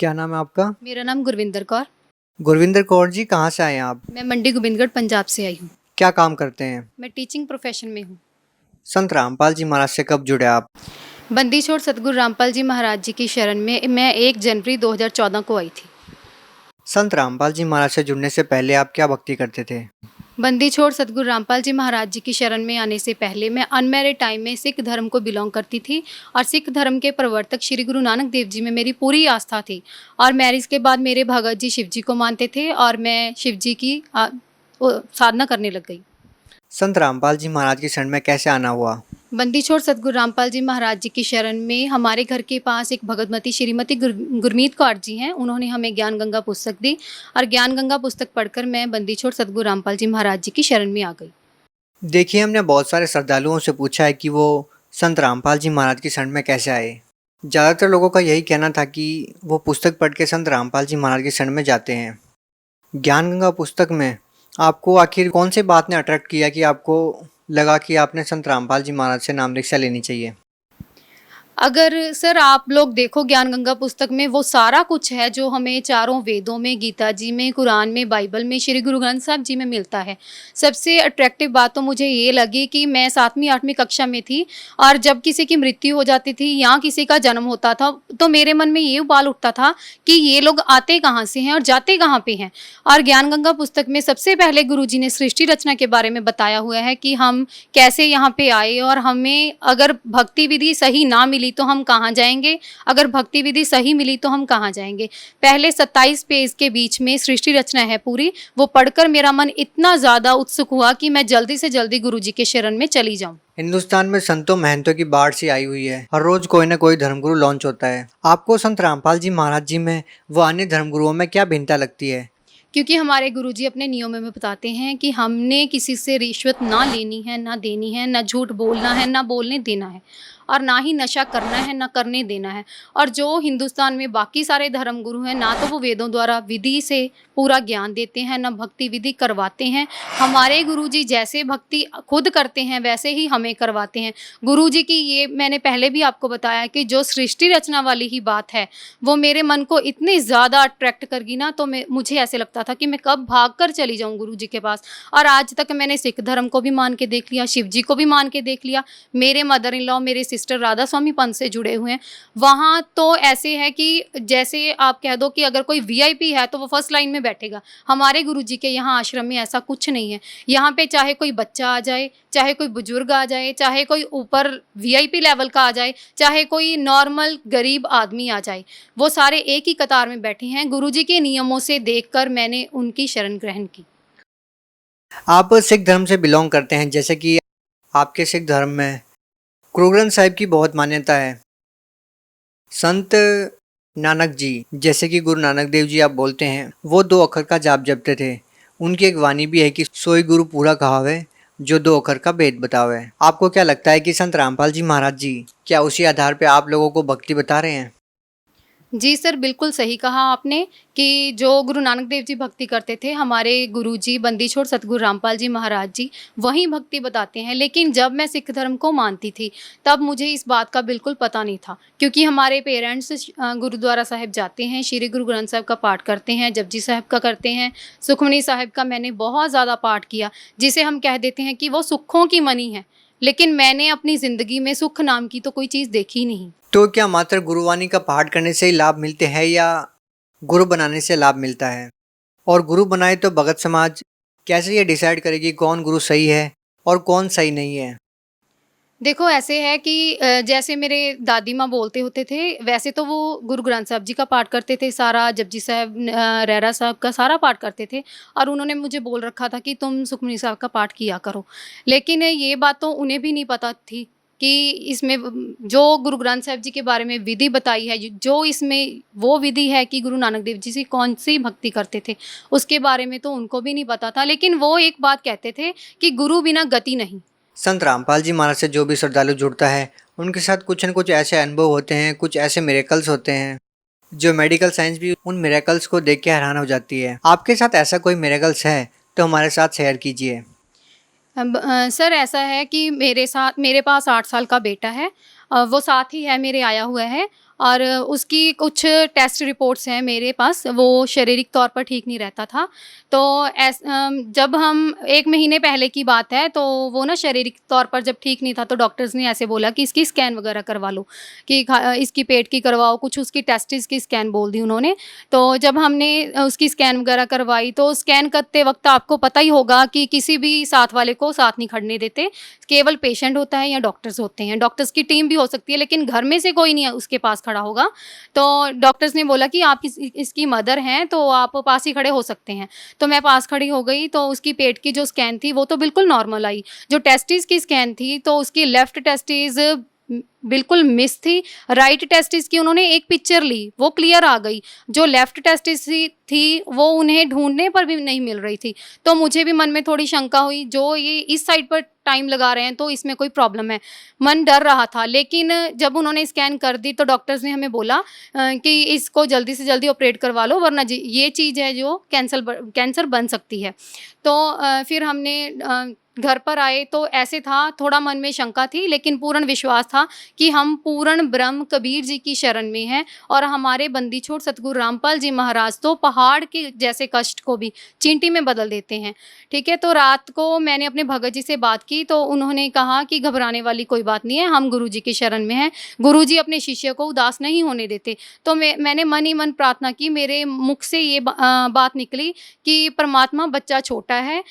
क्या नाम है आपका? मेरा नाम गुरविंदर कौर। गुरविंदर कौर जी, कहाँ से आए हैं आप? मैं मंडी गोबिंदगढ़ पंजाब से आई हूँ। क्या काम करते हैं? मैं टीचिंग प्रोफेशन में हूँ। संत रामपाल जी महाराज से कब जुड़े आप? बंदी छोड़ सतगुरु रामपाल जी महाराज जी की शरण में मैं 1 जनवरी 2014 को आई थी। संत रामपाल जी महाराज से जुड़ने से पहले आप क्या भक्ति करते थे? बंदी छोड़ सतगुरु रामपाल जी महाराज जी की शरण में आने से पहले मैं अनमैरिड टाइम में सिख धर्म को बिलोंग करती थी और सिख धर्म के प्रवर्तक श्री गुरु नानक देव जी में मेरी पूरी आस्था थी। और मैरिज के बाद मेरे भगत जी शिव जी को मानते थे और मैं शिव जी की साधना करने लग गई। संत रामपाल जी महाराज की शरण में कैसे आना हुआ? बंदी छोड़ सतगुरु रामपाल जी महाराज जी की शरण में हमारे घर के पास एक भगतमती श्रीमती गुरमीत कौर जी हैं। उन्होंने हमें ज्ञान गंगा पुस्तक दी और ज्ञान गंगा पुस्तक पढ़कर मैं बंदी छोड़ सतगुरु रामपाल जी महाराज जी की शरण में आ गई। देखिए, हमने बहुत सारे श्रद्धालुओं से पूछा है कि वो संत रामपाल जी महाराज की शरण में कैसे आए। ज़्यादातर लोगों का यही कहना था कि वो पुस्तक पढ़ के संत रामपाल जी महाराज की शरण में जाते हैं। ज्ञान गंगा पुस्तक में आपको आखिर कौन सी बात ने अट्रैक्ट किया कि आपको लगा कि आपने संत रामपाल जी महाराज से नाम दीक्षा लेनी चाहिए? अगर सर आप लोग देखो ज्ञान गंगा पुस्तक में वो सारा कुछ है जो हमें चारों वेदों में, गीता जी में, कुरान में, बाइबल में, श्री गुरु ग्रंथ साहब जी में मिलता है। सबसे अट्रैक्टिव बात तो मुझे ये लगी कि मैं 7वीं 8वीं कक्षा में थी और जब किसी की मृत्यु हो जाती थी या किसी का जन्म होता था तो मेरे मन में ये उबाल उठता था कि ये लोग आते कहाँ से हैं और जाते कहाँ पे हैं। और ज्ञान गंगा पुस्तक में सबसे पहले गुरु जी ने सृष्टि रचना के बारे में बताया हुआ है कि हम कैसे यहाँ पे आए और हमें अगर भक्ति विधि सही ना मिली तो हम कहाँ जाएंगे, अगर भक्ति विधि सही मिली तो हम कहाँ जाएंगे। पहले 27 पेज के बीच में सृष्टि रचना है पूरी, वो पढ़कर मेरा मन इतना ज़्यादा उत्सुक हुआ कि मैं जल्दी से जल्दी गुरु जी के शरण में चली जाऊं। हिंदुस्तान में संतों महंतों की बाढ़ सी आई हुई है। हर रोज कोई ना कोई धर्मगुरु लॉन्च होता है। आपको संत रामपाल जी महाराज जी में व अन्य धर्मगुरुओं में क्या भिन्नता लगती है? क्योंकि हमारे गुरुजी अपने नियमों में बताते हैं कि हमने किसी से रिश्वत ना लेनी है, ना देनी है, ना झूठ बोलना है, ना बोलने देना है और ना ही नशा करना है, ना करने देना है। और जो हिंदुस्तान में बाकी सारे धर्म गुरु हैं ना तो वो वेदों द्वारा विधि से पूरा ज्ञान देते हैं, ना भक्ति विधि करवाते हैं। हमारे गुरुजी जैसे भक्ति खुद करते हैं वैसे ही हमें करवाते हैं। गुरुजी की ये मैंने पहले भी आपको बताया कि जो सृष्टि रचना वाली ही बात है वो मेरे मन को इतनी ज़्यादा अट्रैक्ट करगी ना, तो मुझे ऐसे लगता था कि मैं कब भाग कर चली जाऊं गुरु जी के पास। और आज तक मैंने सिख धर्म को भी मान के देख लिया, शिव जी को भी मान के देख लिया। मेरे मदर इन लॉ मेरे सिस्टर राधा स्वामी पंथ से जुड़े हुए हैं। वहाँ तो ऐसे है कि जैसे आप कह दो कि अगर कोई वीआईपी है तो वो फर्स्ट लाइन में बैठेगा। हमारे गुरु जी के यहाँ आश्रम में ऐसा कुछ नहीं है। यहाँ पे चाहे कोई बच्चा आ जाए, चाहे कोई बुजुर्ग आ जाए, चाहे कोई ऊपर वीआईपी लेवल का आ जाए, चाहे कोई नॉर्मल गरीब आदमी आ जाए, वो सारे एक ही कतार में बैठे हैं। गुरुजी के नियमों से देखकर मैंने उनकी शरण ग्रहण की। आप सिख धर्म से बिलोंग करते हैं, जैसे कि आपके सिख धर्म में गुरु ग्रंथ साहिब की बहुत मान्यता है। संत नानक जी, जैसे कि गुरु नानक देव जी आप बोलते हैं, वो 2 अक्षर का जाप जपते थे। उनकी एक वाणी भी है कि सोई गुरु पूरा कहावे, जो 2 अक्षर का भेद बतावे। आपको क्या लगता है कि संत रामपाल जी महाराज जी क्या उसी आधार पे आप लोगों को भक्ति बता रहे हैं? जी सर, बिल्कुल सही कहा आपने कि जो गुरु नानक देव जी भक्ति करते थे, हमारे गुरुजी बंदी छोड़ सतगुरु रामपाल जी महाराज जी वही भक्ति बताते हैं। लेकिन जब मैं सिख धर्म को मानती थी तब मुझे इस बात का बिल्कुल पता नहीं था, क्योंकि हमारे पेरेंट्स गुरुद्वारा साहिब जाते हैं, श्री गुरु ग्रंथ साहब का पाठ करते हैं, जपजी साहब का करते हैं, सुखमनी साहिब का मैंने बहुत ज़्यादा पाठ किया, जिसे हम कह देते हैं कि वो सुखों की मनी है। लेकिन मैंने अपनी ज़िंदगी में सुख नाम की तो कोई चीज़ देखी नहीं। तो क्या मात्र गुरुवाणी का पाठ करने से ही लाभ मिलते हैं या गुरु बनाने से लाभ मिलता है? और गुरु बनाए तो भगत समाज कैसे ये डिसाइड करेगी कौन गुरु सही है और कौन सही नहीं है? देखो ऐसे है कि जैसे मेरे दादी माँ बोलते होते थे वैसे तो वो गुरु ग्रंथ साहब जी का पाठ करते थे, सारा जपजी साहब रहरा साहब का सारा पाठ करते थे और उन्होंने मुझे बोल रखा था कि तुम सुखमनी साहब का पाठ किया करो। लेकिन ये बात तो उन्हें भी नहीं पता थी कि इसमें जो गुरु ग्रंथ साहब जी के बारे में विधि बताई है, जो इसमें वो विधि है कि गुरु नानक देव जी से कौन सी भक्ति करते थे, उसके बारे में तो उनको भी नहीं पता था। लेकिन वो एक बात कहते थे कि गुरु बिना गति नहीं। संत रामपाल जी महाराज से जो भी श्रद्धालु जुड़ता है, उनके साथ कुछ न कुछ ऐसे अनुभव होते हैं, कुछ ऐसे मिरेकल्स होते हैं, जो मेडिकल साइंस भी उन मिरेकल्स को देख के हैरान हो जाती है। आपके साथ ऐसा कोई मिरेकल्स है तो हमारे साथ शेयर कीजिए। सर ऐसा है कि मेरे पास 8 साल का बेटा है वो साथ ही है मेरे आया हुआ है और उसकी कुछ टेस्ट रिपोर्ट्स हैं मेरे पास, वो शारीरिक तौर पर ठीक नहीं रहता था। तो जब हम 1 महीने पहले की बात है, तो वो ना शारीरिक तौर पर जब ठीक नहीं था, तो डॉक्टर्स ने ऐसे बोला कि इसकी स्कैन वगैरह करवा लो, कि इसकी पेट की करवाओ, कुछ उसकी टेस्टिस की स्कैन बोल दी उन्होंने। तो जब हमने उसकी स्कैन वगैरह करवाई, तो स्कैन करते वक़्त आपको पता ही होगा कि किसी भी साथ वाले को साथ नहीं खड़ने देते, केवल पेशेंट होता है या डॉक्टर्स होते हैं। डॉक्टर्स की टीम भी हो सकती है, लेकिन घर में से कोई नहीं है उसके पास खड़ा होगा। तो डॉक्टर्स ने बोला कि आप इसकी मदर हैं, तो आप पास ही खड़े हो सकते हैं। तो मैं पास खड़ी हो गई, तो उसकी पेट की जो स्कैन थी वो तो बिल्कुल नॉर्मल आई। जो टेस्टिस की स्कैन थी, तो उसकी लेफ्ट टेस्टिस बिल्कुल मिस थी। राइट टेस्टिस की उन्होंने एक पिक्चर ली, वो क्लियर आ गई। जो लेफ्ट टेस्टिस थी वो उन्हें ढूँढने पर भी नहीं मिल रही थी। तो मुझे भी मन में थोड़ी शंका हुई, जो ये इस साइड पर टाइम लगा रहे हैं तो इसमें कोई प्रॉब्लम है। मन डर रहा था, लेकिन जब उन्होंने स्कैन कर दी, तो डॉक्टर्स ने हमें बोला कि इसको जल्दी से जल्दी ऑपरेट करवा लो, वरना ये चीज़ है जो कैंसर बन सकती है। तो फिर हमने घर पर आए, तो ऐसे था, थोड़ा मन में शंका थी, लेकिन पूर्ण विश्वास था कि हम पूर्ण ब्रह्म कबीर जी की शरण में हैं और हमारे बंदी छोड़ सतगुरु रामपाल जी महाराज तो पहाड़ के जैसे कष्ट को भी चींटी में बदल देते हैं। ठीक है, तो रात को मैंने अपने भगत जी से बात की, तो उन्होंने कहा कि घबराने वाली कोई बात नहीं है, हम गुरु जी की शरण में हैं, गुरु जी अपने शिष्य को उदास नहीं होने देते। तो मैंने मन ही मन प्रार्थना की, मेरे मुख से ये बात निकली कि परमात्मा, बच्चा छोटा है,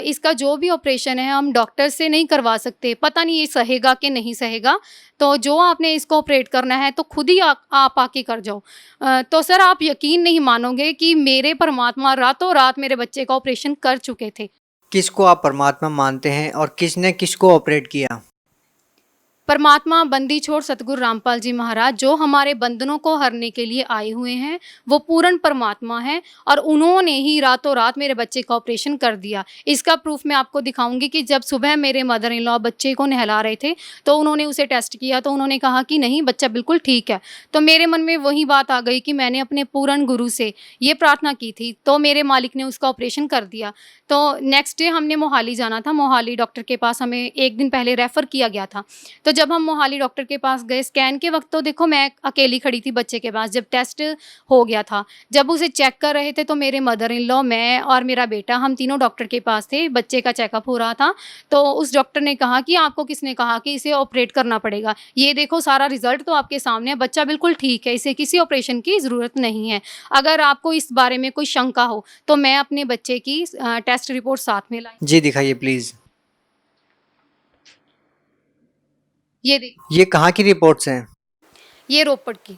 इसका जो भी ऑपरेशन है हम डॉक्टर से नहीं करवा सकते, पता नहीं ये सहेगा कि नहीं सहेगा, तो जो आपने इसको ऑपरेट करना है तो खुद ही आप आके कर जाओ। तो सर, आप यकीन नहीं मानोगे कि मेरे परमात्मा रातों रात मेरे बच्चे का ऑपरेशन कर चुके थे। किसको आप परमात्मा मानते हैं और किसने किसको ऑपरेट किया? परमात्मा बंदी छोड़ सतगुरु रामपाल जी महाराज, जो हमारे बंधनों को हरने के लिए आए हुए हैं, वो पूर्ण परमात्मा हैं और उन्होंने ही रातों रात मेरे बच्चे का ऑपरेशन कर दिया। इसका प्रूफ मैं आपको दिखाऊंगी कि जब सुबह मेरे मदर इन लॉ बच्चे को नहला रहे थे, तो उन्होंने उसे टेस्ट किया, तो उन्होंने कहा कि नहीं, बच्चा बिल्कुल ठीक है। तो मेरे मन में वही बात आ गई कि मैंने अपने पूर्ण गुरु से ये प्रार्थना की थी, तो मेरे मालिक ने उसका ऑपरेशन कर दिया। तो नेक्स्ट डे हमने मोहाली जाना था, मोहाली डॉक्टर के पास हमें 1 दिन पहले रेफ़र किया गया था। तो जब हम मोहाली डॉक्टर के पास गए, स्कैन के वक़्त तो देखो मैं अकेली खड़ी थी बच्चे के पास, जब टेस्ट हो गया था, जब उसे चेक कर रहे थे, तो मेरे मदर इन लॉ, मैं और मेरा बेटा, हम तीनों डॉक्टर के पास थे, बच्चे का चेकअप हो रहा था। तो उस डॉक्टर ने कहा कि आपको किसने कहा कि इसे ऑपरेट करना पड़ेगा? ये देखो, सारा रिज़ल्ट तो आपके सामने है, बच्चा बिल्कुल ठीक है, इसे किसी ऑपरेशन की ज़रूरत नहीं है। अगर आपको इस बारे में कोई शंका हो, तो मैं अपने बच्चे की टेस्ट रिपोर्ट साथ में लाई। जी दिखाइए प्लीज़। ये देखिए, ये कहाँ की रिपोर्ट्स हैं? ये रोपड़ की।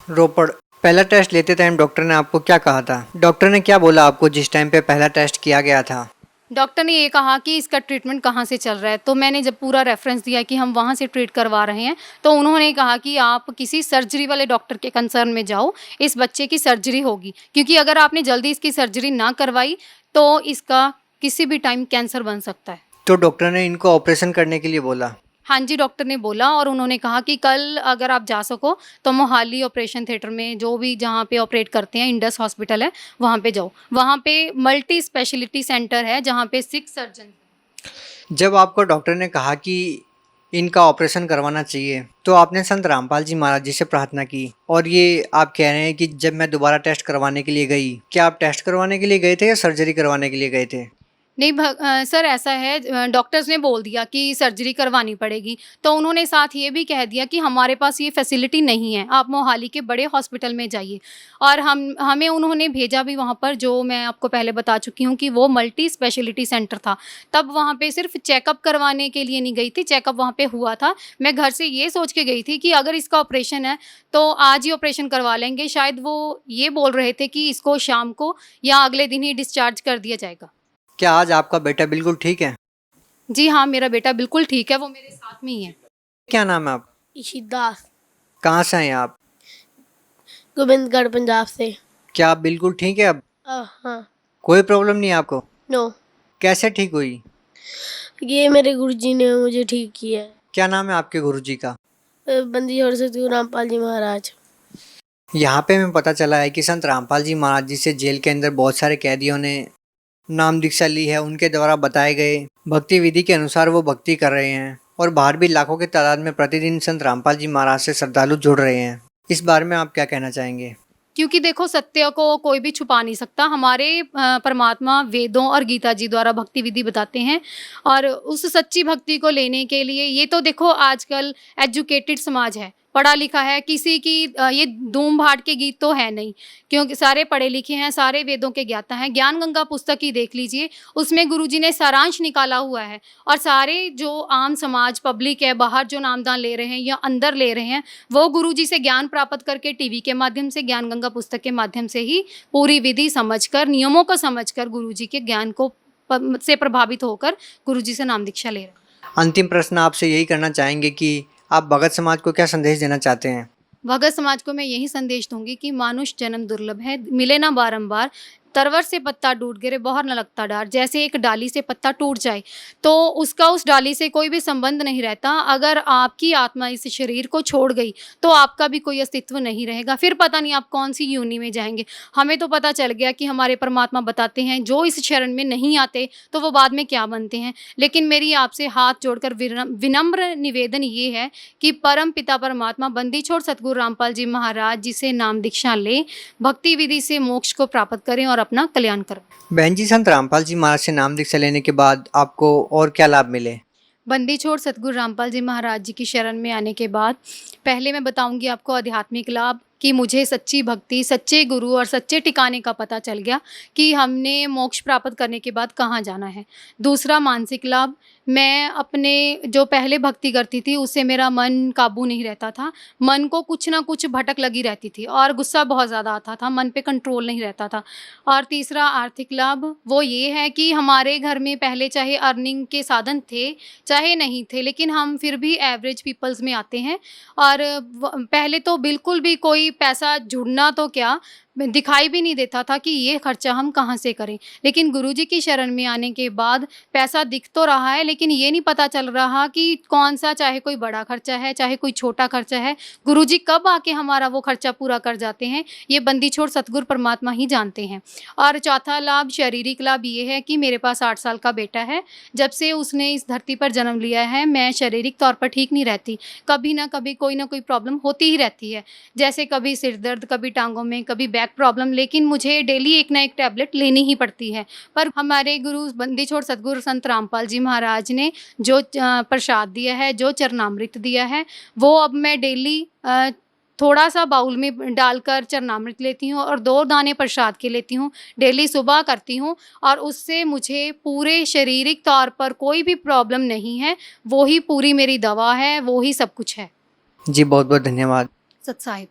रोपड़। पहला टेस्ट लेते टाइम डॉक्टर ने आपको क्या कहा था? डॉक्टर ने क्या बोला आपको जिस टाइम पे पहला टेस्ट किया गया था? डॉक्टर ने ये कहा कि इसका ट्रीटमेंट कहाँ से चल रहा है, तो मैंने जब पूरा रेफरेंस दिया कि हम वहाँ से ट्रीट करवा रहे हैं, तो उन्होंने कहा कि आप किसी सर्जरी वाले डॉक्टर के कंसर्न में जाओ, इस बच्चे की सर्जरी होगी, क्योंकि अगर आपने जल्दी इसकी सर्जरी ना करवाई, तो इसका किसी भी टाइम कैंसर बन सकता है। तो डॉक्टर ने इनको ऑपरेशन करने के लिए बोला? हाँ जी, डॉक्टर ने बोला और उन्होंने कहा कि कल अगर आप जा सको, तो मोहाली ऑपरेशन थिएटर में, जो भी जहाँ पे ऑपरेट करते हैं, इंडस हॉस्पिटल है, वहाँ पे जाओ। वहाँ पे मल्टी स्पेशलिटी सेंटर है, जहाँ पे 6 सर्जन। जब आपको डॉक्टर ने कहा कि इनका ऑपरेशन करवाना चाहिए, तो आपने संत रामपाल जी महाराज जी से प्रार्थना की, और ये आप कह रहे हैं कि जब मैं दोबारा टेस्ट करवाने के लिए गई, क्या आप टेस्ट करवाने के लिए गए थे या सर्जरी करवाने के लिए गए थे? नहीं सर, ऐसा है, डॉक्टर्स ने बोल दिया कि सर्जरी करवानी पड़ेगी, तो उन्होंने साथ ये भी कह दिया कि हमारे पास ये फैसिलिटी नहीं है, आप मोहाली के बड़े हॉस्पिटल में जाइए। और हमें उन्होंने भेजा भी वहाँ पर, जो मैं आपको पहले बता चुकी हूँ कि वो मल्टी स्पेशलिटी सेंटर था। तब वहाँ पे सिर्फ चेकअप करवाने के लिए नहीं गई थी, चेकअप वहाँ पे हुआ था। मैं घर से ये सोच के गई थी कि अगर इसका ऑपरेशन है तो आज ही ऑपरेशन करवा लेंगे। शायद वो ये बोल रहे थे कि इसको शाम को या अगले दिन ही डिस्चार्ज कर दिया जाएगा। क्या आज आपका बेटा बिल्कुल ठीक है? जी हाँ, मेरा बेटा बिल्कुल ठीक है, वो मेरे साथ में ही है। क्या नाम है आप? इशित दास, कहाँ से हैं आप? गोविंदगढ़, पंजाब से। क्या आप बिल्कुल ठीक है अब? हाँ। कोई प्रॉब्लम नहीं है आपको? नो, कैसे ठीक हुई? ये मेरे गुरुजी ने मुझे ठीक किया है। क्या नाम है आपके गुरुजी का? बंदी छोड़ सतगुरु रामपाल जी महाराज। यहाँ पे हमें पता चला है कि संत रामपाल जी महाराज जी से जेल के अंदर बहुत सारे कैदियों ने नाम दीक्षा ली है। उनके द्वारा बताए गए भक्ति विधि के अनुसार वो भक्ति कर रहे हैं और बाहर भी लाखों की तादाद में प्रतिदिन संत रामपाल जी महाराज से श्रद्धालु जुड़ रहे हैं। इस बारे में आप क्या कहना चाहेंगे? क्योंकि देखो सत्य को कोई भी छुपा नहीं सकता। हमारे परमात्मा वेदों और गीता जी द्वारा भक्ति विधि बताते हैं, और उस सच्ची भक्ति को लेने के लिए ये तो देखो आजकल एजुकेटेड समाज है, पढ़ा लिखा है, किसी की ये धूम भाट के गीत तो है नहीं, क्योंकि सारे पढ़े लिखे हैं, सारे वेदों के ज्ञाता हैं। ज्ञान गंगा पुस्तक ही देख लीजिए, उसमें गुरुजी ने सारांश निकाला हुआ है। और सारे जो आम समाज पब्लिक है, बाहर जो नामदान ले रहे हैं या अंदर ले रहे हैं, वो गुरुजी से ज्ञान प्राप्त करके टीवी के माध्यम से, ज्ञान गंगा पुस्तक के माध्यम से ही पूरी विधि समझकर, नियमों को समझकर गुरुजी के ज्ञान को से प्रभावित होकर गुरुजी से नाम दीक्षा ले रहे हैं। अंतिम प्रश्न आपसे यही करना चाहेंगे कि आप भगत समाज को क्या संदेश देना चाहते हैं? भगत समाज को मैं यही संदेश दूंगी कि मानुष जन्म दुर्लभ है, मिले ना बारंबार। तरवर से पत्ता टूट गिरे, बहर न लगता डार। जैसे एक डाली से पत्ता टूट जाए तो उसका उस डाली से कोई भी संबंध नहीं रहता। अगर आपकी आत्मा इस शरीर को छोड़ गई तो आपका भी कोई अस्तित्व नहीं रहेगा। फिर पता नहीं आप कौन सी योनि में जाएंगे। हमें तो पता चल गया कि हमारे परमात्मा बताते हैं जो इस शरण में नहीं आते तो वो बाद में क्या बनते हैं। लेकिन मेरी आपसे हाथ जोड़कर विनम्र निवेदन ये है कि परम पिता परमात्मा बंदी छोड़ सतगुरु रामपाल जी महाराज जी से नाम दीक्षा लें, भक्ति विधि से मोक्ष को प्राप्त करें और अपना कल्याण करें। बहन जी, संत रामपाल जी महाराज से नाम दीक्षा लेने के बाद आपको और क्या लाभ मिले? बंदी छोड़ सतगुरु रामपाल जी महाराज जी की शरण में आने के बाद पहले मैं बताऊंगी आपको आध्यात्मिक लाभ, कि मुझे सच्ची भक्ति, सच्चे गुरु और सच्चे ठिकाने का पता चल गया कि हमने मोक्ष प्राप्त करने के बाद कहाँ जाना है। दूसरा मानसिक लाभ, मैं अपने जो पहले भक्ति करती थी उससे मेरा मन काबू नहीं रहता था। मन को कुछ ना कुछ भटक लगी रहती थी और गुस्सा बहुत ज़्यादा आता था, मन पे कंट्रोल नहीं रहता था। और तीसरा आर्थिक लाभ वो ये है कि हमारे घर में पहले चाहे अर्निंग के साधन थे चाहे नहीं थे, लेकिन हम फिर भी एवरेज पीपल्स में आते हैं। और पहले तो बिल्कुल भी कोई पैसा जुड़ना तो क्या दिखाई भी नहीं देता था कि ये खर्चा हम कहाँ से करें। लेकिन गुरुजी की शरण में आने के बाद पैसा दिख तो रहा है, लेकिन ये नहीं पता चल रहा कि कौन सा, चाहे कोई बड़ा खर्चा है चाहे कोई छोटा खर्चा है, गुरुजी कब आके हमारा वो खर्चा पूरा कर जाते हैं, ये बंदी छोड़ सतगुरु परमात्मा ही जानते हैं। और चौथा लाभ, शारीरिक लाभ ये है कि मेरे पास 8 साल का बेटा है। जब से उसने इस धरती पर जन्म लिया है मैं शारीरिक तौर पर ठीक नहीं रहती। कभी ना कभी कोई ना कोई प्रॉब्लम होती ही रहती है, जैसे कभी सिर दर्द, कभी टांगों में, कभी बैक प्रॉब्लम, लेकिन मुझे डेली एक ना एक टैबलेट लेनी ही पड़ती है। पर हमारे गुरु बंदी छोड़ सतगुरु संत रामपाल जी महाराज ने जो प्रसाद दिया है, जो चरणामृत दिया है, वो अब मैं डेली थोड़ा सा बाउल में डालकर चरणामृत लेती हूँ और 2 दाने प्रसाद के लेती हूँ। डेली सुबह करती हूँ और उससे मुझे पूरे शारीरिक तौर पर कोई भी प्रॉब्लम नहीं है। वो ही पूरी मेरी दवा है, वो ही सब कुछ है। जी बहुत बहुत धन्यवाद। सत साहिब।